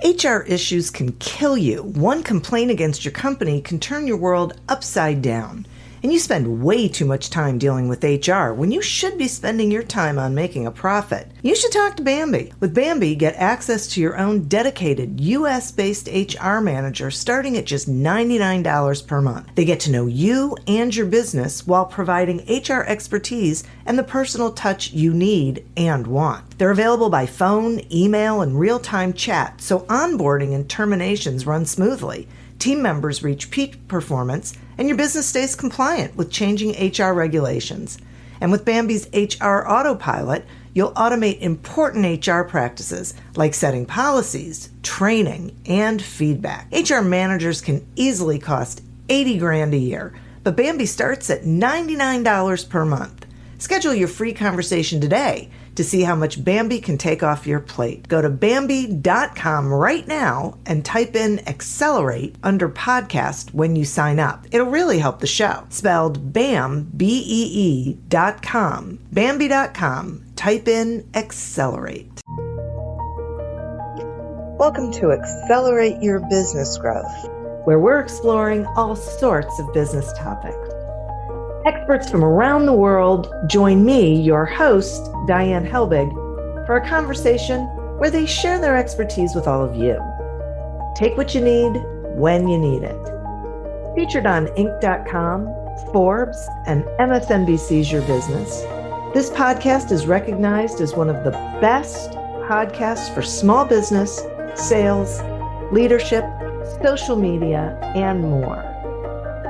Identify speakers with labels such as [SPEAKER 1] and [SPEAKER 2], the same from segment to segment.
[SPEAKER 1] HR issues can kill you. One complaint against your company can turn your world upside down. And you spend way too much time dealing with HR when you should be spending your time on making a profit. You should talk to Bambi. With Bambi, get access to your own dedicated US-based HR manager starting at just $99 per month. They get to know you and your business while providing HR expertise and the personal touch you need and want. They're available by phone, email, and real-time chat, so onboarding and terminations run smoothly. Team members reach peak performance, and your business stays compliant with changing HR regulations. And with Bambi's HR Autopilot, you'll automate important HR practices like setting policies, training, and feedback. HR managers can easily cost $80,000 a year, but Bambi starts at $99 per month. Schedule your free conversation today to see how much Bambi can take off your plate. Go to Bambi.com right now and type in Accelerate under podcast when you sign up. It'll really help the show. Spelled BAM, BEE.com. Bambi.com. Type in Accelerate. Welcome to Accelerate Your Business Growth, where we're exploring all sorts of business topics. Experts from around the world join me, your host, Diane Helbig, for a conversation where they share their expertise with all of you. Take what you need when you need it. Featured on Inc.com, Forbes, and MSNBC's Your Business, this podcast is recognized as one of the best podcasts for small business, sales, leadership, social media, and more.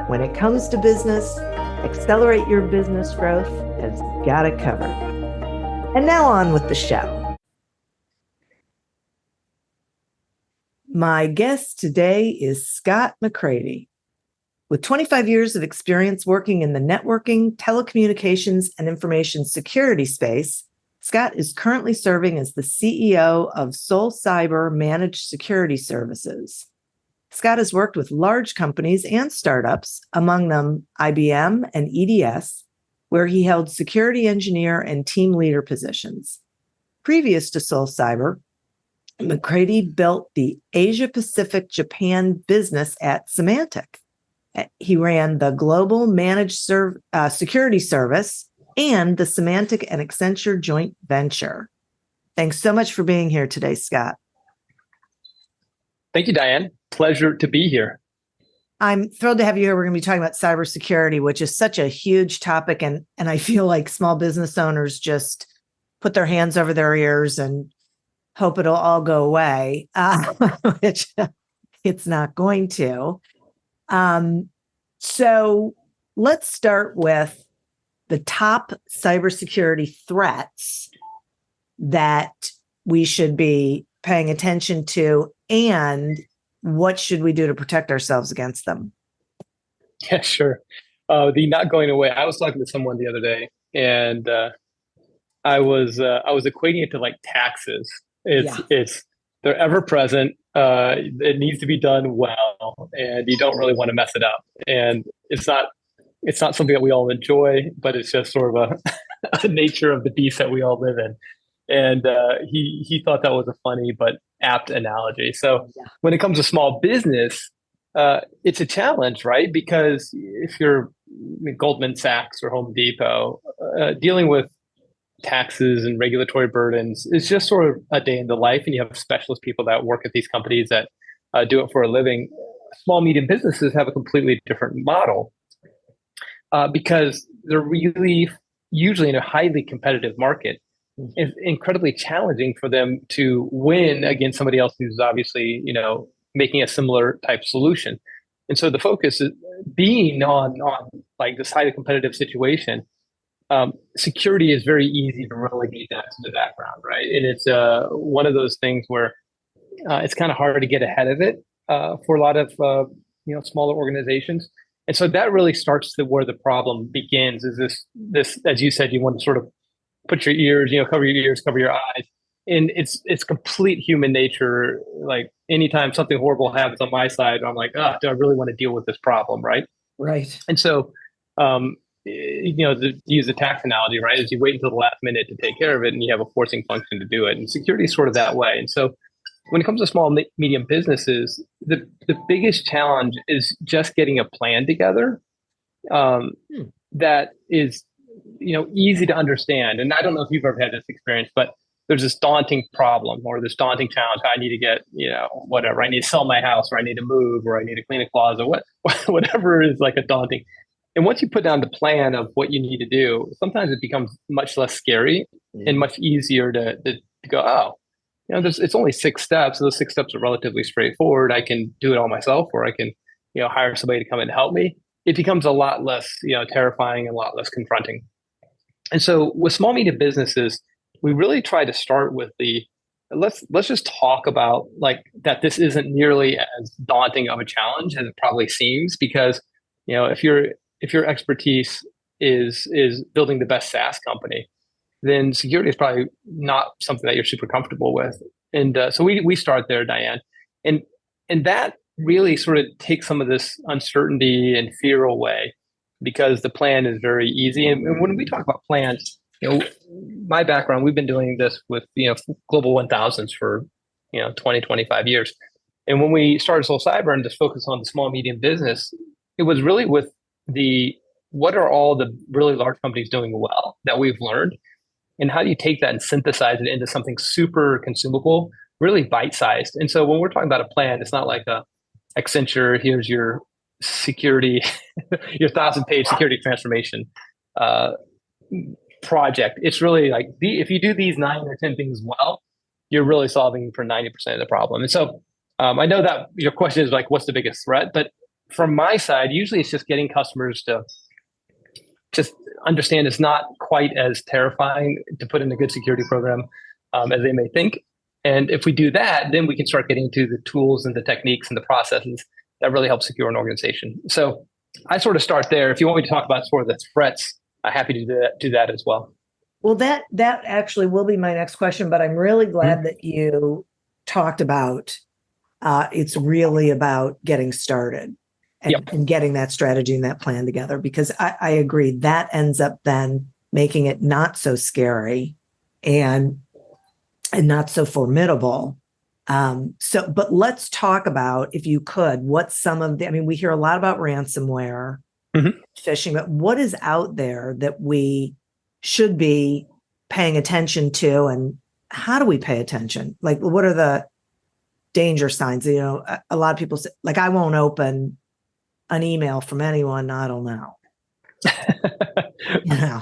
[SPEAKER 1] When it comes to business, Accelerate Your Business Growth has got it covered. And now on with the show. My guest today is Scott McCrady. With 25 years of experience working in the networking, telecommunications, and information security space, Scott is currently serving as the CEO of Soul Cyber Managed Security Services. Scott has worked with large companies and startups, among them IBM and EDS, where he held security engineer and team leader positions. Previous to Soul Cyber, McCrady built the Asia Pacific Japan business at Symantec. He ran the global managed security service and the Symantec and Accenture joint venture. Thanks so much for being here today, Scott.
[SPEAKER 2] Thank you, Diane. Pleasure to be here.
[SPEAKER 1] I'm thrilled to have you here. We're going to be talking about cybersecurity, which is such a huge topic. And I feel like small business owners just put their hands over their ears and hope it'll all go away, which it's not going to. So let's start with the top cybersecurity threats that we should be paying attention to, and what should we do to protect ourselves against them?
[SPEAKER 2] Yeah, sure. The not going away. I was talking to someone the other day, and I was equating it to like taxes. It's they're ever present. It needs to be done well, and you don't really want to mess it up. And it's not something that we all enjoy, but it's just sort of a nature of the beast that we all live in. And he thought that was a funny but apt analogy. So when it comes to small business, it's a challenge, right? Because if you're Goldman Sachs or Home Depot, dealing with taxes and regulatory burdens is just sort of a day in the life. And you have specialist people that work at these companies that do it for a living. Small, medium businesses have a completely different model because they're really usually in a highly competitive market. It's incredibly challenging for them to win against somebody else who's obviously, making a similar type solution. And so the focus is being on like this highly competitive situation. Security is very easy to relegate that to the background, right? And it's one of those things where it's kind of hard to get ahead of it for a lot of smaller organizations. And so that really starts to where the problem begins. Is this as you said, you want to sort of put your ears, cover your ears, cover your eyes. And it's complete human nature. Like anytime something horrible happens on my side, I'm like, do I really want to deal with this problem? Right.
[SPEAKER 1] Right.
[SPEAKER 2] And so, to use the tax analogy, right, is you wait until the last minute to take care of it and you have a forcing function to do it. And security is sort of that way. And so when it comes to small, medium businesses, the biggest challenge is just getting a plan together that is, easy to understand. And I don't know if you've ever had this experience, but there's this daunting problem or this daunting challenge. I need to get, whatever. I need to sell my house, or I need to move, or I need to clean a closet, whatever is like a daunting. And once you put down the plan of what you need to do, sometimes it becomes much less scary and much easier to go, oh, it's only 6 steps. So those 6 steps are relatively straightforward. I can do it all myself, or I can, hire somebody to come in and help me. It becomes a lot less, terrifying and a lot less confronting. And so with small, medium businesses, we really try to start with let's just talk about like that this isn't nearly as daunting of a challenge as it probably seems, because, if your expertise is building the best SaaS company, then security is probably not something that you're super comfortable with. And so we start there, Diane. And that really sort of takes some of this uncertainty and fear away, because the plan is very easy. And when we talk about plans, my background, we've been doing this with, Global 1000s for, 20, 25 years. And when we started Soul Cyber and just focused on the small, medium business, it was really with what are all the really large companies doing well that we've learned? And how do you take that and synthesize it into something super consumable, really bite-sized? And so when we're talking about a plan, it's not like a Accenture, here's your security, your 1,000-page security transformation project. It's really like, if you do these 9 or 10 things well, you're really solving for 90% of the problem. And so I know that your question is like, what's the biggest threat? But from my side, usually it's just getting customers to just understand it's not quite as terrifying to put in a good security program as they may think. And if we do that, then we can start getting into the tools and the techniques and the processes that really help secure an organization. So I sort of start there. If you want me to talk about sort of the threats, I'm happy to do that as well.
[SPEAKER 1] Well, that actually will be my next question, but I'm really glad that you talked about it's really about getting started and getting that strategy and that plan together, because I agree that ends up then making it not so scary and not so formidable. But let's talk about, if you could, what some of we hear a lot about ransomware, phishing, but what is out there that we should be paying attention to, and how do we pay attention? Like, what are the danger signs? A lot of people say, like, I won't open an email from anyone I don't know.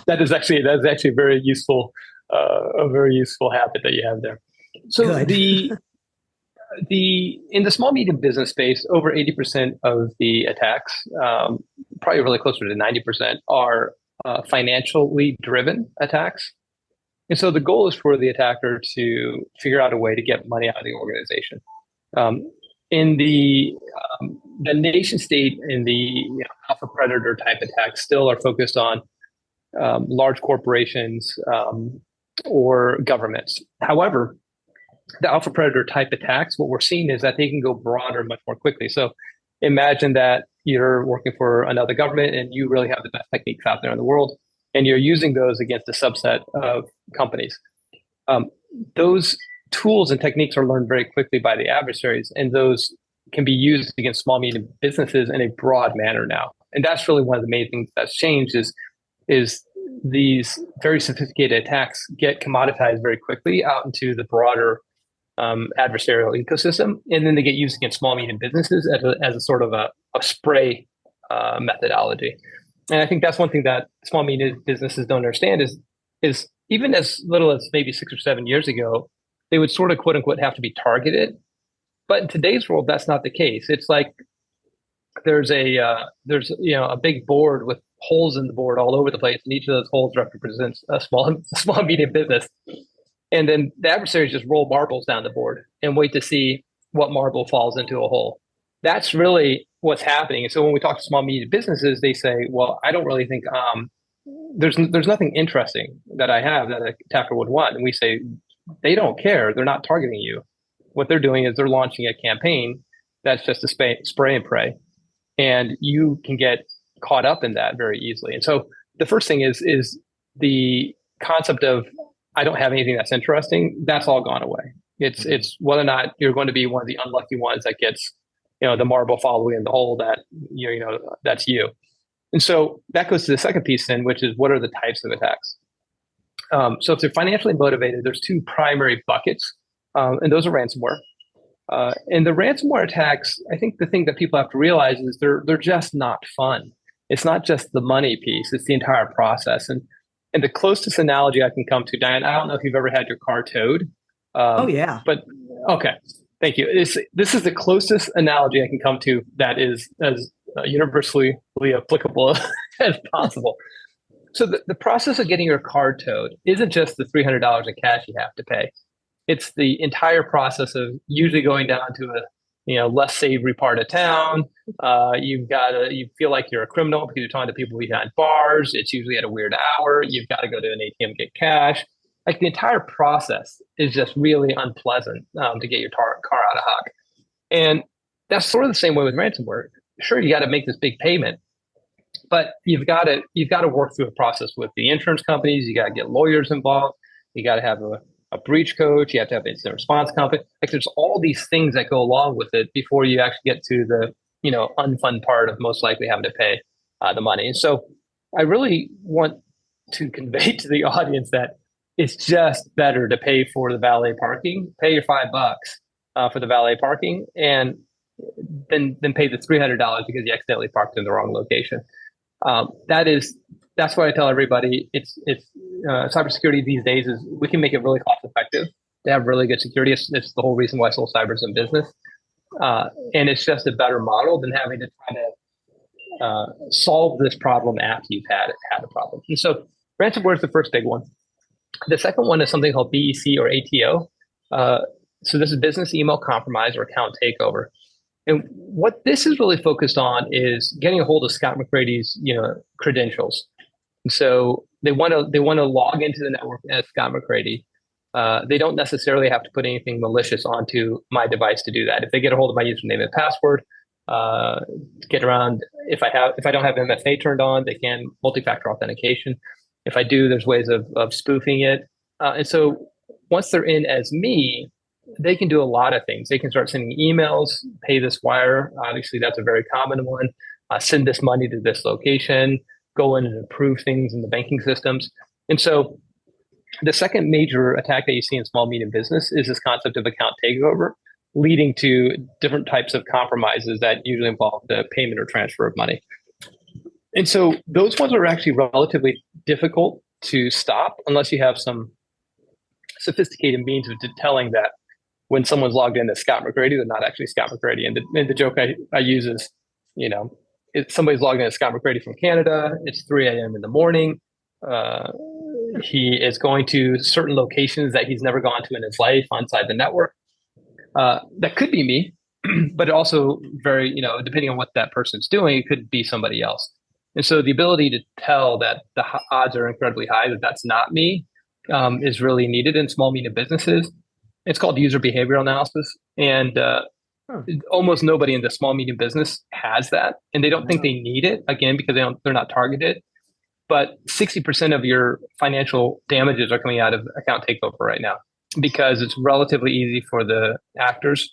[SPEAKER 2] That is actually very useful, a very useful habit that you have there. So in the small medium business space, over 80% of the attacks, probably really closer to 90%, are financially driven attacks. And so the goal is for the attacker to figure out a way to get money out of the organization. In the nation state and the alpha predator type attacks still are focused on large corporations or governments. However, the alpha predator type attacks, what we're seeing is that they can go broader much more quickly. So imagine that you're working for another government and you really have the best techniques out there in the world, and you're using those against a subset of companies. Those tools and techniques are learned very quickly by the adversaries, and those can be used against small, medium businesses in a broad manner now. And that's really one of the main things that's changed is these very sophisticated attacks get commoditized very quickly out into the broader adversarial ecosystem, and then they get used against small, medium businesses as a sort of a spray methodology. And I think that's one thing that small, medium businesses don't understand is even as little as maybe 6 or 7 years ago, they would sort of quote unquote have to be targeted. But in today's world, that's not the case. It's like there's a big board with holes in the board all over the place, and each of those holes represents a small medium business. And then the adversaries just roll marbles down the board and wait to see what marble falls into a hole. That's really what's happening. And so when we talk to small medium businesses, they say, well, I don't really think there's nothing interesting that I have that an attacker would want. And we say, they don't care. They're not targeting you. What they're doing is they're launching a campaign that's just a spray and pray. And you can get caught up in that very easily. And so the first thing is the concept of, I don't have anything that's interesting. That's all gone away. It's whether or not you're going to be one of the unlucky ones that gets, the marble following in the hole that that's you. And so that goes to the second piece then, which is what are the types of attacks? So if they're financially motivated, there's two primary buckets, and those are ransomware. And the ransomware attacks, I think the thing that people have to realize is they're just not fun. It's not just the money piece; it's the entire process. And the closest analogy I can come to, Diane, I don't know if you've ever had your car towed.
[SPEAKER 1] Oh yeah.
[SPEAKER 2] But okay, thank you. This is the closest analogy I can come to that is as universally applicable as possible. So the process of getting your car towed isn't just the $300 in cash you have to pay. It's the entire process of usually going down to a less savory part of town. You feel like you're a criminal because you're talking to people behind bars. It's usually at a weird hour. You've got to go to an ATM to get cash. Like the entire process is just really unpleasant to get your car out of hock. And that's sort of the same way with ransomware. Sure, you got to make this big payment, but you've got to work through a process with the insurance companies. You got to get lawyers involved. You got to have a breach coach. You have to have an incident response company. Like there's all these things that go along with it before you actually get to the unfun part of most likely having to pay the money. And so I really want to convey to the audience that it's just better to pay for the valet parking, pay your $5 for the valet parking, and then pay the $300 because you accidentally parked in the wrong location. That's why I tell everybody it's cybersecurity these days is we can make it really cost effective to have really good security. It's the whole reason why Soul Cyber is in business, and it's just a better model than having to try to solve this problem after you've had a problem. And so ransomware is the first big one. The second one is something called BEC or ATO. So this is business email compromise or account takeover. And what this is really focused on is getting a hold of Scott McCrady's credentials. And so they want to log into the network as Scott McCrady. They don't necessarily have to put anything malicious onto my device to do that. If they get a hold of my username and password, get around. If I don't have MFA turned on, they can multi-factor authentication. If I do, there's ways of spoofing it. And so once they're in as me, they can do a lot of things. They can start sending emails, pay this wire. Obviously, that's a very common one. Send this money to this location, go in and approve things in the banking systems. And so the second major attack that you see in small, medium business is this concept of account takeover, leading to different types of compromises that usually involve the payment or transfer of money. And so those ones are actually relatively difficult to stop unless you have some sophisticated means of telling that when someone's logged in as Scott McCrady, they're not actually Scott McCrady. And the joke I use is, if somebody's logged in as Scott McCrady from Canada, it's 3 a.m. in the morning. He is going to certain locations that he's never gone to in his life inside the network. That could be me, but it also very, depending on what that person's doing, it could be somebody else. And so the ability to tell that the odds are incredibly high that that's not me is really needed in small, medium businesses. It's called user behavioral analysis. And almost nobody in the small, medium business has that. And they don't think they need it, again, because they're not targeted. But 60% of your financial damages are coming out of account takeover right now because it's relatively easy for the actors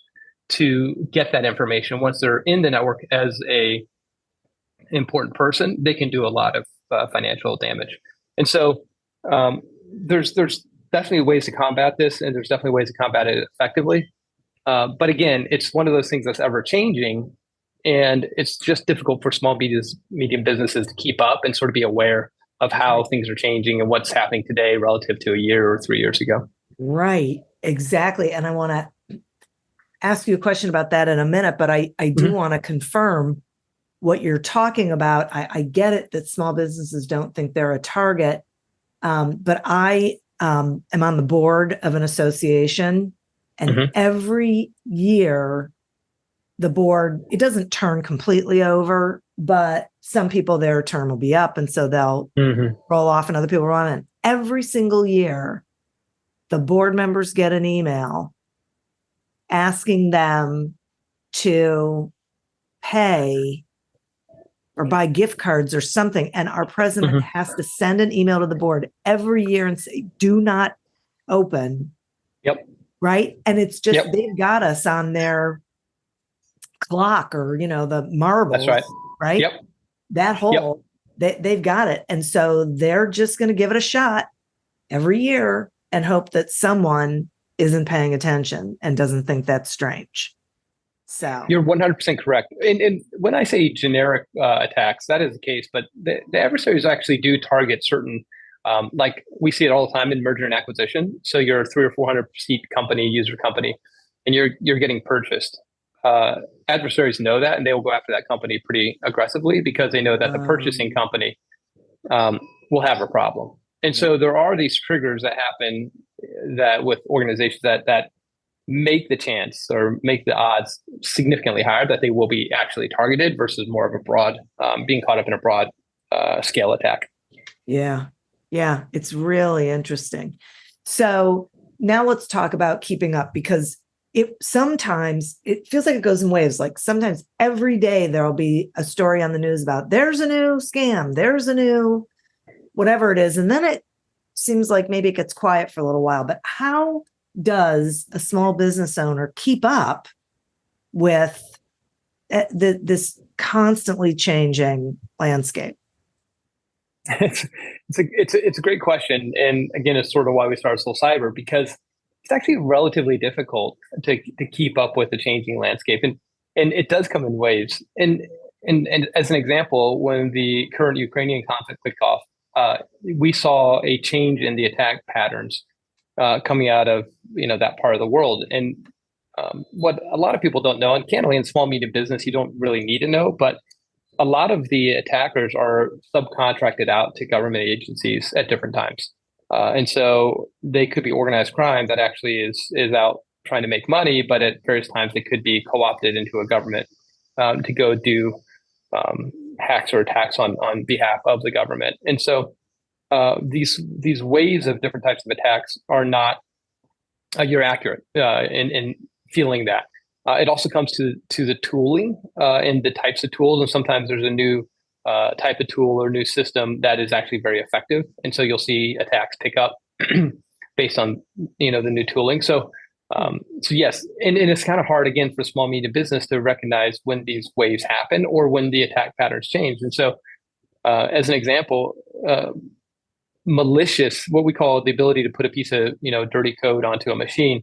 [SPEAKER 2] to get that information. Once they're in the network as a important person, they can do a lot of financial damage. And so there's definitely ways to combat this, and there's definitely ways to combat it effectively. But again, it's one of those things that's ever changing, and it's just difficult for small, medium businesses to keep up and sort of be aware of how things are changing and what's happening today relative to a year or 3 years ago.
[SPEAKER 1] Right, exactly. And I want to ask you a question about that in a minute, but I do want to confirm what you're talking about. I get it that small businesses don't think they're a target, but I am on the board of an association, and every year the board, it doesn't turn completely over, but some people, their term will be up, and so they'll roll off and other people roll on. And every single year, the board members get an email asking them to pay or buy gift cards or something. And our president has to send an email to the board every year and say, do not open right? And it's just,
[SPEAKER 2] Yep.
[SPEAKER 1] they've got us on their clock, or, the
[SPEAKER 2] That's
[SPEAKER 1] marbles,
[SPEAKER 2] right.
[SPEAKER 1] right?
[SPEAKER 2] Yep.
[SPEAKER 1] That
[SPEAKER 2] Yep.
[SPEAKER 1] whole, they've got it. And so they're just going to give it a shot every year and hope that someone isn't paying attention and doesn't think that's strange. So
[SPEAKER 2] You're 100% correct. And when I say generic attacks, that is the case, but the adversaries actually do target certain, like we see it all the time in merger and acquisition. So you're a 300 or 400 seat company, user company, and you're getting purchased. Adversaries know that, and they will go after that company pretty aggressively because they know that the purchasing company will have a problem. And so there are these triggers that happen that with organizations that make the chance or make the odds significantly higher that they will be actually targeted versus more of a broad, being caught up in a broad scale attack.
[SPEAKER 1] Yeah. Yeah. It's really interesting. So now let's talk about keeping up, because sometimes it feels like it goes in waves. Like sometimes every day there'll be a story on the news about there's a new scam, there's a new whatever it is. And then it seems like maybe it gets quiet for a little while. But how does a small business owner keep up with this constantly changing landscape?
[SPEAKER 2] It's a great question, and again, it's sort of why we started Soul Cyber, because it's actually relatively difficult to keep up with the changing landscape, and it does come in waves. And as an example, when the current Ukrainian conflict kicked off, we saw a change in the attack patterns coming out of that part of the world. And what a lot of people don't know, and candidly in small medium business, you don't really need to know, but a lot of the attackers are subcontracted out to government agencies at different times. And so they could be organized crime that actually is out trying to make money, but at various times they could be co-opted into a government to go do hacks or attacks on behalf of the government. And so these waves of different types of attacks are not, you're accurate in feeling that. It also comes to the tooling and the types of tools. And sometimes there's a new type of tool or new system that is actually very effective. And so you'll see attacks pick up based on the new tooling. So yes, and it's kind of hard again for small medium business to recognize when these waves happen or when the attack patterns change. And so as an example, malicious, what we call the ability to put a piece of dirty code onto a machine,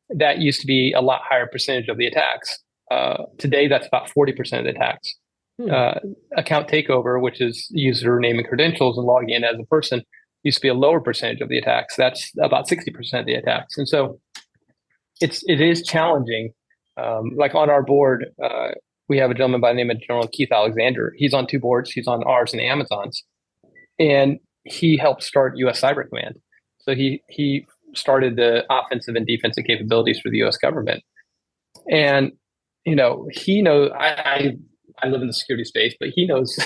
[SPEAKER 2] that used to be a lot higher percentage of the attacks. Today, that's about 40% of the attacks. Account takeover, which is username and credentials and logging in as a person, used to be a lower percentage of the attacks. That's about 60% of the attacks. And so it is challenging. Like on our board, we have a gentleman by the name of General Keith Alexander. He's on two boards. He's on ours and Amazon's. And he helped start US Cyber Command. So he started the offensive and defensive capabilities for the US government. And, he knows, I live in the security space, but he knows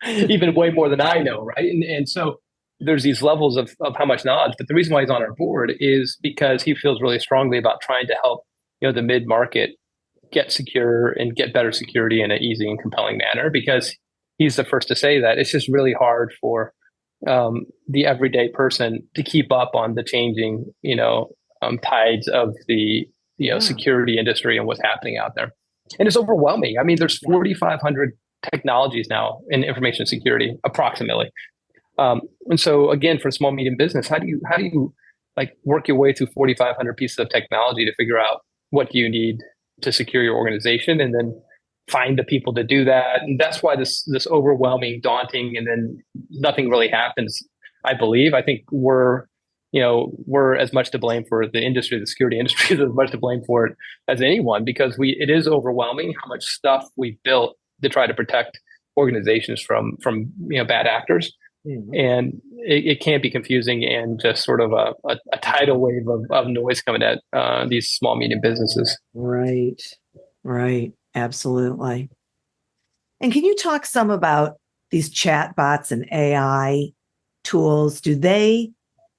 [SPEAKER 2] even way more than I know, right? And so there's these levels of how much knowledge, but the reason why he's on our board is because he feels really strongly about trying to help, the mid-market get secure and get better security in an easy and compelling manner, because he's the first to say that it's just really hard for the everyday person to keep up on the changing, tides of the security industry and what's happening out there. And it's overwhelming. I mean, there's 4,500 technologies now in information security, approximately. And so again, for small medium business, how do you like work your way through 4,500 pieces of technology to figure out what do you need to secure your organization, and then find the people to do that? And that's why this overwhelming, daunting, and then nothing really happens. I believe. I think we're as much to blame for the industry. The security industry is as much to blame for it as anyone, because it is overwhelming how much stuff we've built to try to protect organizations from bad actors. Mm-hmm. And it can be confusing and just sort of a tidal wave of noise coming at these small medium businesses.
[SPEAKER 1] Right. Absolutely. And can you talk some about these chat bots and AI tools? Do they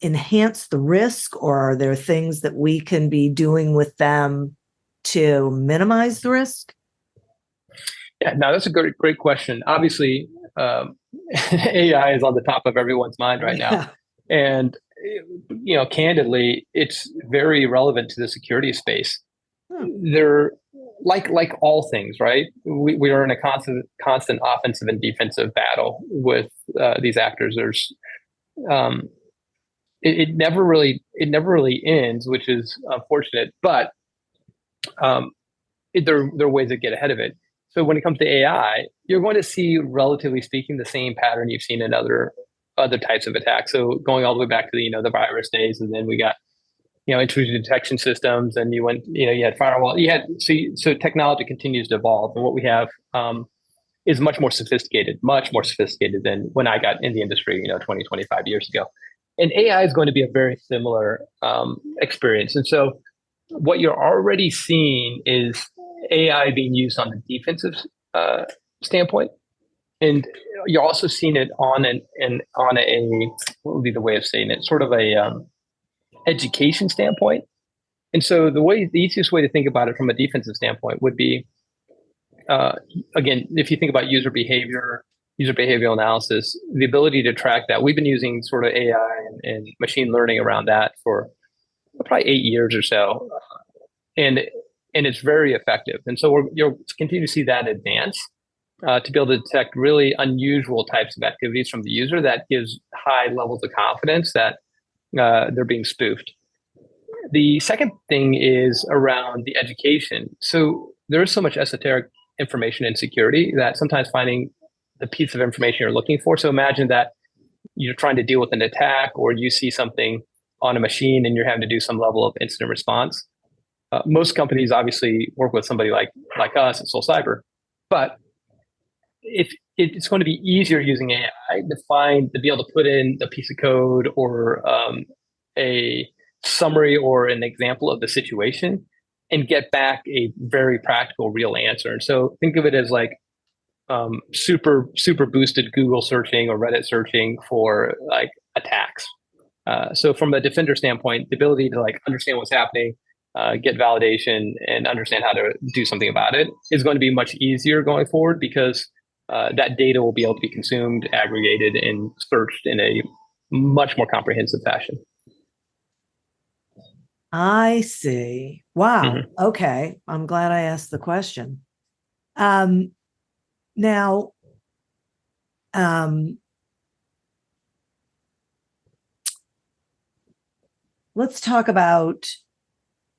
[SPEAKER 1] enhance the risk, or are there things that we can be doing with them to minimize the risk?
[SPEAKER 2] Yeah, no, that's a great question. Obviously, AI is on the top of everyone's mind right now. And candidly, it's very relevant to the security space.
[SPEAKER 1] Hmm.
[SPEAKER 2] They're like all things, right? We are in a constant offensive and defensive battle with these actors. There's um, it never really ends, which is unfortunate. But um, there are ways to get ahead of it. So when it comes to AI, you're going to see, relatively speaking, the same pattern you've seen in other types of attacks. So going all the way back to the virus days, and then we got intrusion detection systems, and you had firewall. So technology continues to evolve, and what we have is much more sophisticated than when I got in the industry, 20, 25 years ago. And AI is going to be a very similar experience. And so what you're already seeing is AI being used on the defensive standpoint, and you're also seeing it on a what would be the way of saying it, sort of a education standpoint. And so the easiest way to think about it from a defensive standpoint would be, again, if you think about user behavioral analysis, the ability to track that. We've been using sort of AI and machine learning around that for probably 8 years or so, and it's very effective. And so you'll continue to see that advance to be able to detect really unusual types of activities from the user that gives high levels of confidence that they're being spoofed. The second thing is around the education. So there is so much esoteric information in security that sometimes finding the piece of information you're looking for. So imagine that you're trying to deal with an attack, or you see something on a machine and you're having to do some level of incident response. Most companies obviously work with somebody like us at Soul Cyber, but if it's going to be easier using AI to be able to put in a piece of code or a summary or an example of the situation and get back a very practical, real answer. And so think of it as like super boosted Google searching or Reddit searching for like attacks. So from a defender standpoint, the ability to like understand what's happening, get validation, and understand how to do something about it is going to be much easier going forward, because that data will be able to be consumed, aggregated, and searched in a much more comprehensive fashion.
[SPEAKER 1] I see. Wow.
[SPEAKER 2] Mm-hmm.
[SPEAKER 1] Okay. I'm glad I asked the question. Now, let's talk about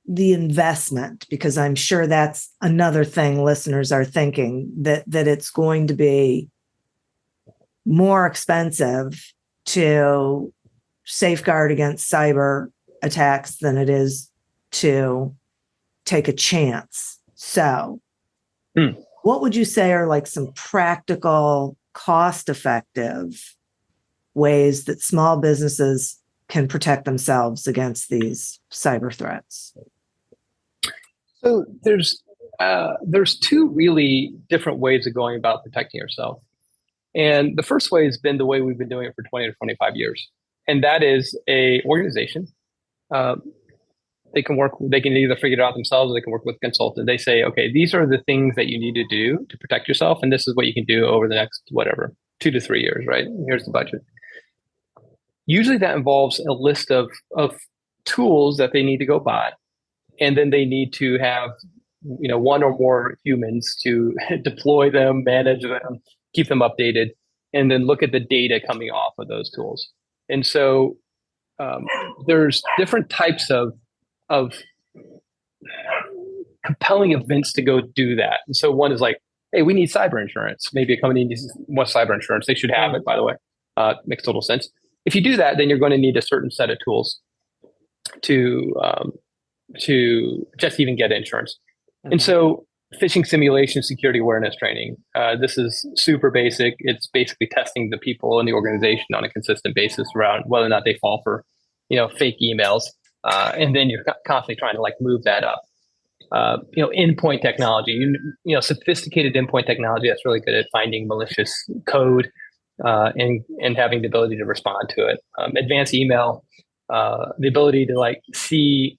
[SPEAKER 1] the investment, because I'm sure that's another thing listeners are thinking, that it's going to be more expensive to safeguard against cyber attacks than it is to take a chance. So what would you say are like some practical, cost-effective ways that small businesses can protect themselves against these cyber threats?
[SPEAKER 2] So there's two really different ways of going about protecting yourself. And the first way has been the way we've been doing it for 20 to 25 years. And that is a organization. They can either figure it out themselves, or they can work with a consultant. They say, okay, these are the things that you need to do to protect yourself, and this is what you can do over the next, 2 to 3 years, right? Here's the budget. Usually that involves a list of tools that they need to go buy. And then they need to have, one or more humans to deploy them, manage them, keep them updated, and then look at the data coming off of those tools. And so there's different types of compelling events to go do that. And so one is like, hey, we need cyber insurance. Maybe a company wants cyber insurance. They should have it, by the way. Makes total sense. If you do that, then you're going to need a certain set of tools to just even get insurance. Mm-hmm. And so phishing simulation, security awareness training. This is super basic. It's basically testing the people in the organization on a consistent basis around whether or not they fall for, fake emails. And then you're constantly trying to like move that up. Endpoint technology, sophisticated endpoint technology that's really good at finding malicious code and having the ability to respond to it. Advanced email, the ability to like see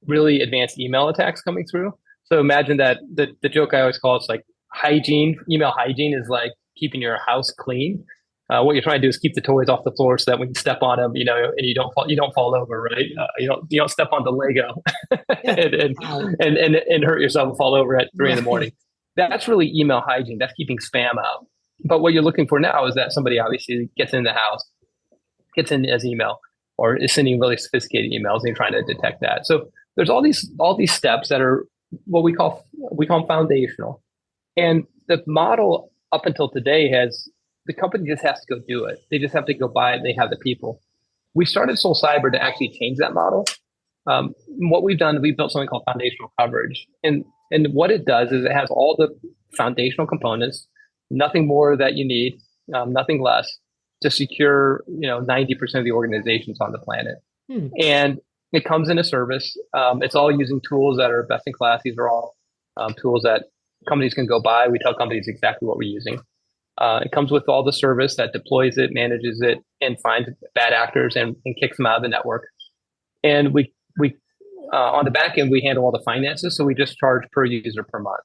[SPEAKER 2] really advanced email attacks coming through. So imagine that the joke I always call, it's like hygiene. Email hygiene is like keeping your house clean. What you're trying to do is keep the toys off the floor so that when you step on them, and you don't fall over, right? You don't step on the Lego
[SPEAKER 1] Yeah.
[SPEAKER 2] and hurt yourself and fall over at 3 a.m. That's really email hygiene. That's keeping spam out. But what you're looking for now is that somebody obviously gets in the house, gets in as email, or is sending really sophisticated emails, and you're trying to detect that. So there's all these steps that are what we call them foundational. And the model up until today the company just has to go do it. They just have to go buy it. They have the people. We started Soul Cyber to actually change that model. What we've done, we built something called foundational coverage. And what it does is it has all the foundational components, nothing more that you need, nothing less, to secure 90% of the organizations on the planet. And it comes in a service. It's all using tools that are best in class. These are all tools that companies can go buy. We tell companies exactly what we're using. It comes with all the service that deploys it, manages it, and finds bad actors and kicks them out of the network. And we on the back end, we handle all the finances. So we just charge per user per month.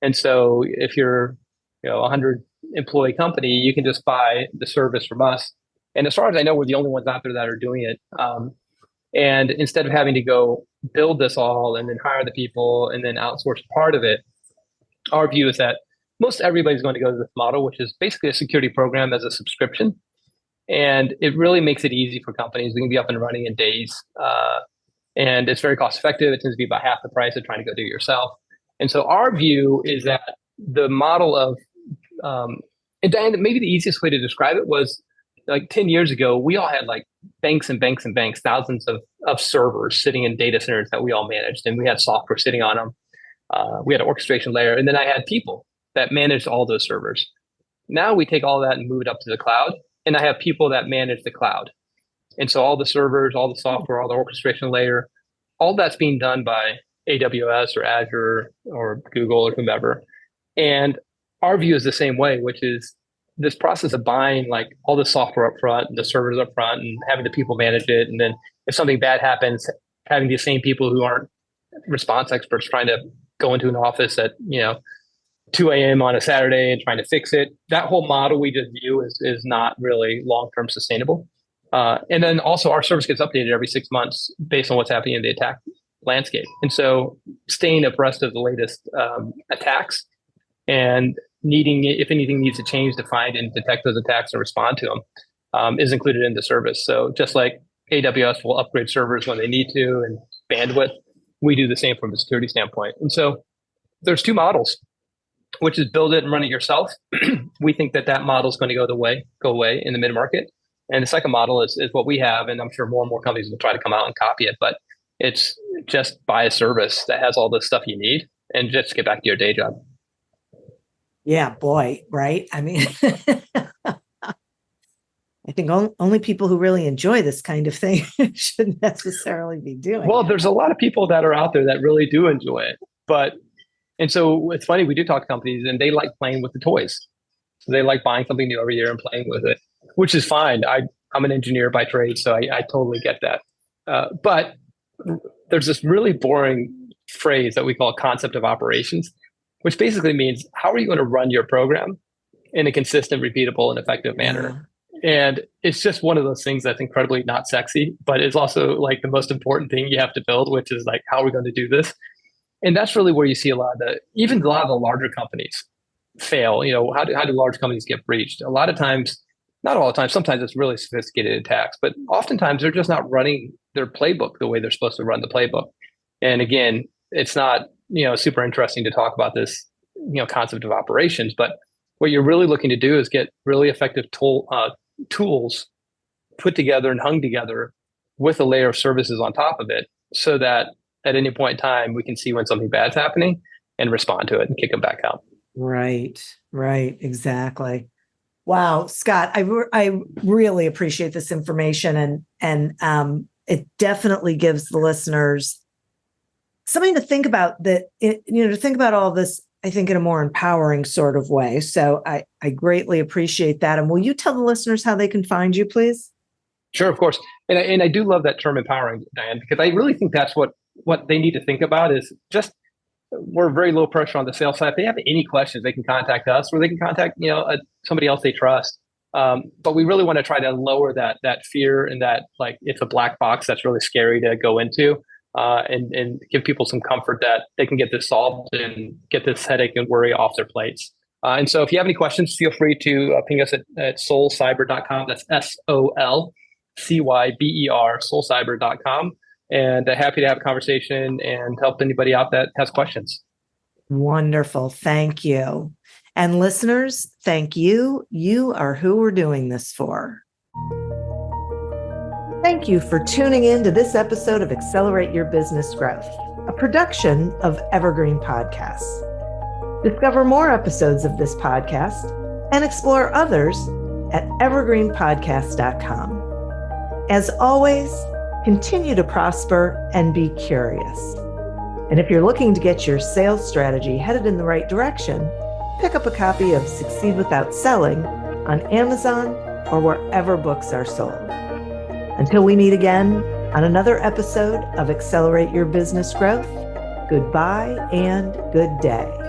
[SPEAKER 2] And so if you're a 100-employee company, you can just buy the service from us. And as far as I know, we're the only ones out there that are doing it. And instead of having to go build this all and then hire the people and then outsource part of it, our view is that most everybody's going to go to this model, which is basically a security program as a subscription. And it really makes it easy for companies. We can be up and running in days. And it's very cost effective. It tends to be about half the price of trying to go do it yourself. And so our view is that the model of, and Diane, maybe the easiest way to describe it was like 10 years ago, we all had like banks and banks and banks, thousands of servers sitting in data centers that we all managed. And we had software sitting on them. We had an orchestration layer. And then I had people that managed all those servers. Now we take all that and move it up to the cloud. And I have people that manage the cloud. And so all the servers, all the software, all the orchestration layer, all that's being done by AWS or Azure or Google or whomever. And our view is the same way, which is this process of buying like all the software up front and the servers up front and having the people manage it. And then if something bad happens, having the same people who aren't response experts trying to go into an office at 2 a.m. on a Saturday and trying to fix it. That whole model we just view is not really long-term sustainable. And then also our service gets updated every 6 months based on what's happening in the attack landscape. And so staying abreast of the latest attacks and if anything needs to change to find and detect those attacks and respond to them is included in the service. So just like AWS will upgrade servers when they need to and bandwidth, we do the same from a security standpoint. And so there's two models, which is build it and run it yourself. We think that model is going to go away in the mid-market. And the second model is what we have. And I'm sure more and more companies will try to come out and copy it, but it's just buy a service that has all the stuff you need and just get back to your day job.
[SPEAKER 1] Yeah, boy, right? I mean, I think only people who really enjoy this kind of thing shouldn't necessarily be doing
[SPEAKER 2] Well,
[SPEAKER 1] it.
[SPEAKER 2] There's a lot of people that are out there that really do enjoy it. And so it's funny, we do talk to companies and they like playing with the toys. So they like buying something new every year and playing with it, which is fine. I'm an engineer by trade, so I totally get that. But there's this really boring phrase that we call concept of operations, which basically means how are you going to run your program in a consistent, repeatable, and effective manner? And it's just one of those things that's incredibly not sexy, but it's also like the most important thing you have to build, which is like, how are we going to do this? And that's really where you see a lot of the larger companies fail. How do large companies get breached? A lot of times, not all the time, sometimes it's really sophisticated attacks, but oftentimes they're just not running their playbook the way they're supposed to run the playbook. And again, it's not, super interesting to talk about this, concept of operations, but what you're really looking to do is get really effective tools put together and hung together with a layer of services on top of it so that at any point in time, we can see when something bad's happening and respond to it and kick them back out.
[SPEAKER 1] Right, exactly. Wow, Scott, I really appreciate this information, and it definitely gives the listeners something to think about. To think about all this, I think, in a more empowering sort of way. So I greatly appreciate that. And will you tell the listeners how they can find you, please?
[SPEAKER 2] Sure, of course. And I do love that term empowering, Diane, because I really think that's what they need to think about is just we're very low pressure on the sales side. If they have any questions, they can contact us or they can contact, somebody else they trust. But we really want to try to lower that fear and that like it's a black box that's really scary to go into, and give people some comfort that they can get this solved and get this headache and worry off their plates. And so if you have any questions, feel free to ping us at solcyber.com. That's SOLCYBER, solcyber.com. And happy to have a conversation and help anybody out that has questions.
[SPEAKER 1] Wonderful. Thank you. And listeners, thank you. You are who we're doing this for. Thank you for tuning in to this episode of Accelerate Your Business Growth, a production of Evergreen Podcasts. Discover more episodes of this podcast and explore others at evergreenpodcast.com. As always, continue to prosper and be curious. And if you're looking to get your sales strategy headed in the right direction, pick up a copy of Succeed Without Selling on Amazon or wherever books are sold. Until we meet again on another episode of Accelerate Your Business Growth, goodbye and good day.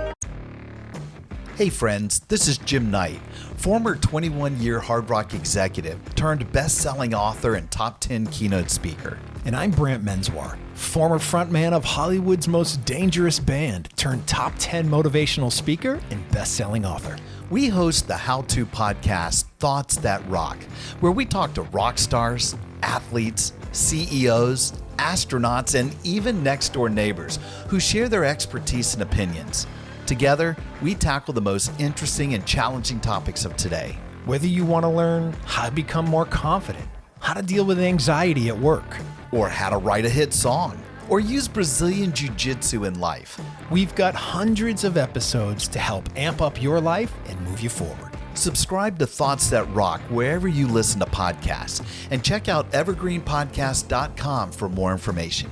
[SPEAKER 3] Hey friends, this is Jim Knight, former 21-year Hard Rock executive turned best-selling author and top 10 keynote speaker.
[SPEAKER 4] And I'm Brant Menswar, former frontman of Hollywood's Most Dangerous Band turned top 10 motivational speaker and best-selling author.
[SPEAKER 3] We host the how-to podcast Thoughts That Rock, where we talk to rock stars, athletes, CEOs, astronauts, and even next-door neighbors who share their expertise and opinions. Together, we tackle the most interesting and challenging topics of today.
[SPEAKER 4] Whether you want to learn how to become more confident, how to deal with anxiety at work,
[SPEAKER 3] or how to write a hit song, or use Brazilian Jiu-Jitsu in life,
[SPEAKER 4] we've got hundreds of episodes to help amp up your life and move you forward.
[SPEAKER 3] Subscribe to Thoughts That Rock wherever you listen to podcasts, and check out evergreenpodcast.com for more information.